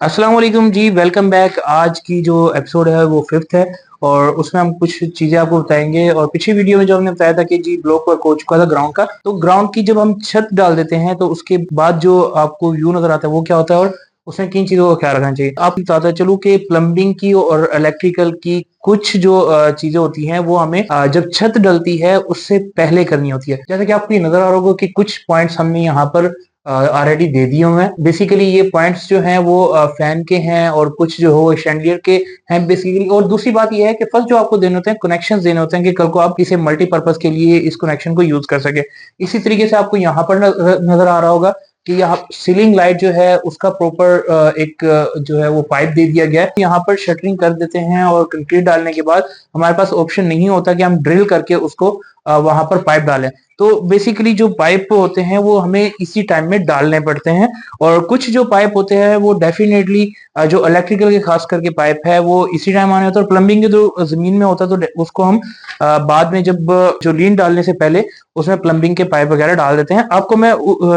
अस्सलाम वालेकुम जी, welcome back. आज की जो एपिसोड है वो 5th है और उसमें हम कुछ चीज़ें आपको बताएँगे। और पिछली वीडियो में जो हमने बताया था कि जी ब्लॉक वर्क हो चुका था ग्राउंड का, तो ग्राउंड की जब हम छत डाल देते हैं तो उसके बाद जो आपको व्यू नज़र आता है वो क्या होता है और उसमें किन चीज़ों का ख्याल रखना चाहिए। आपको बताता चलूँ कि प्लम्बिंग की और इलेक्ट्रिकल की कुछ जो चीज़ें होती हैं वो हमें जब छत डलती है उससे पहले करनी होती है। जैसा कि आपको ये नज़र आ रहा होगा कि कुछ पॉइंट्स हमने यहाँ पर ऑलरेडी दे दिए हुए हैं। बेसिकली ये पॉइंट्स जो हैं वो फैन के हैं और कुछ जो हो शैंडिलियर के हैं बेसिकली। और दूसरी बात ये है कि फर्स्ट जो आपको देने होते हैं कनेक्शंस देने होते हैं कि कल को आप इसे मल्टीपर्पज के लिए इस कनेक्शन को यूज कर सके। इसी तरीके से आपको यहाँ पर नजर आ रहा होगा कि यहाँ सीलिंग लाइट जो है उसका प्रॉपर एक जो है वो पाइप दे दिया गया है। यहाँ पर शटरिंग कर देते हैं और कंक्रीट डालने के बाद हमारे पास ऑप्शन नहीं होता कि हम ड्रिल करके उसको वहां पर पाइप डालें। तो बेसिकली जो पाइप होते हैं वो हमें इसी टाइम में डालने पड़ते हैं। और कुछ जो पाइप होते हैं वो डेफिनेटली जो इलेक्ट्रिकल के खास करके पाइप है वो इसी टाइम आने होता है। और प्लम्बिंग के जो जमीन में होता है तो उसको हम बाद में जब जो लीन डालने से पहले उसमें प्लम्बिंग के पाइप वगैरह डाल देते हैं। आपको मैं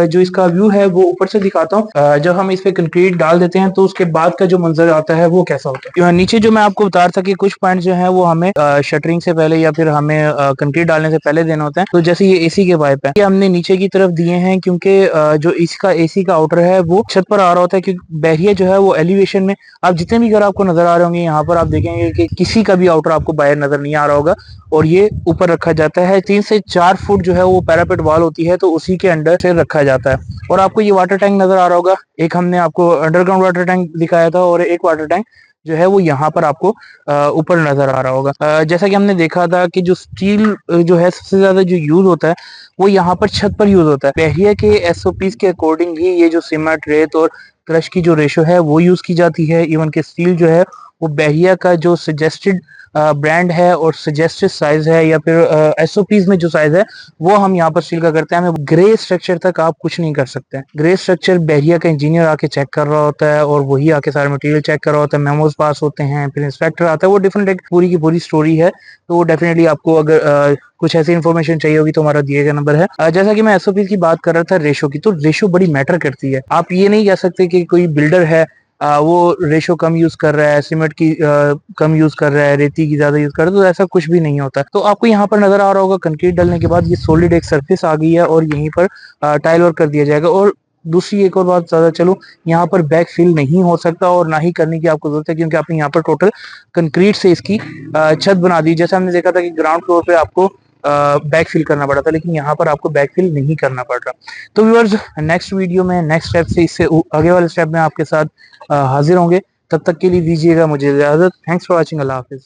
जो इसका व्यू है वो ऊपर से दिखाता हूँ। जब हम इस पे कंक्रीट डाल देते हैं तो उसके बाद का जो मंजर आता है वो कैसा होता है। नीचे जो मैं आपको बता रहा था कि कुछ पॉइंट जो है वो हमें शटरिंग से पहले या फिर हमें कंक्रीट डालने से पहले देना होता है। तो जैसे ये एसी के पाइप है, ये हमने नीचे की तरफ दिए हैं क्योंकि जो इसका एसी का आउटर है वो छत पर आ रहा होता है। क्योंकि बैरियर जो है वो एलिवेशन में, आप जितने भी घर आपको नजर आ रहे होंगे यहाँ पर आप देखेंगे कि किसी का भी आउटर आपको बाहर नजर नहीं आ रहा होगा और ये ऊपर रखा जाता है। 3 से 4 फुट जो है वो पैरापेट वॉल होती है तो उसी के अंडर से रखा जाता है। और आपको ये वाटर टैंक नजर आ रहा होगा, एक हमने आपको अंडरग्राउंड वाटर टैंक दिखाया था और एक वाटर टैंक जो है वो यहाँ पर आपको ऊपर नजर आ रहा होगा। जैसा कि हमने देखा था कि जो स्टील जो है सबसे ज्यादा जो यूज होता है वो यहाँ पर छत पर यूज होता है। बहरिया के एसओपीज के अकॉर्डिंग ही ये जो सीमेंट रेत और क्रश की जो रेशो है वो यूज की जाती है। इवन के स्टील जो है वो बहरिया का जो सजेस्टेड ब्रांड है और सजेस्टेड साइज है या फिर एसओपीज में जो साइज है वो हम यहाँ पर स्टील का करते हैं। हमें ग्रे स्ट्रक्चर तक आप कुछ नहीं कर सकते। ग्रे स्ट्रक्चर बहरिया का इंजीनियर आके चेक कर रहा होता है और वही आके सारा मटेरियल चेक कर रहा होता है, मेमोज पास होते हैं, फिर इंस्पेक्टर आता है। वो डिफरेंट एक पूरी की पूरी स्टोरी है। तो वो डेफिनेटली आपको अगर कुछ ऐसी इन्फॉर्मेशन चाहिए होगी तो हमारा दिए गया नंबर है। जैसा कि मैं एसओपी की बात कर रहा था रेशो की, तो रेशो बड़ी मैटर करती है। आप ये नहीं कह सकते कि कोई बिल्डर है वो रेशो कम यूज कर रहा है, सीमेंट की कम यूज कर रहा है, रेती की ज्यादा यूज कर रहा है, तो ऐसा कुछ भी नहीं होता। तो आपको यहाँ पर नजर आ रहा होगा कंक्रीट डालने के बाद ये सॉलिड एक सरफेस आ गई है और यहीं पर टाइल वर्क कर दिया जाएगा। और दूसरी एक और बात ज्यादा चलो, यहाँ पर बैक फिल नहीं हो सकता और ना ही करने की आपको जरूरत है क्योंकि आपने यहाँ पर टोटल कंक्रीट से इसकी छत बना दी। जैसे हमने देखा था कि ग्राउंड फ्लोर पे आपको बैक फिल करना पड़ा था, लेकिन यहाँ पर आपको बैक फिल नहीं करना पड़ रहा। तो व्यूअर्स, नेक्स्ट वीडियो में नेक्स्ट स्टेप से इससे आगे वाले स्टेप में आपके साथ हाजिर होंगे। तब तक के लिए दीजिएगा मुझे इजाजत। Thanks for watching. Allah Hafiz.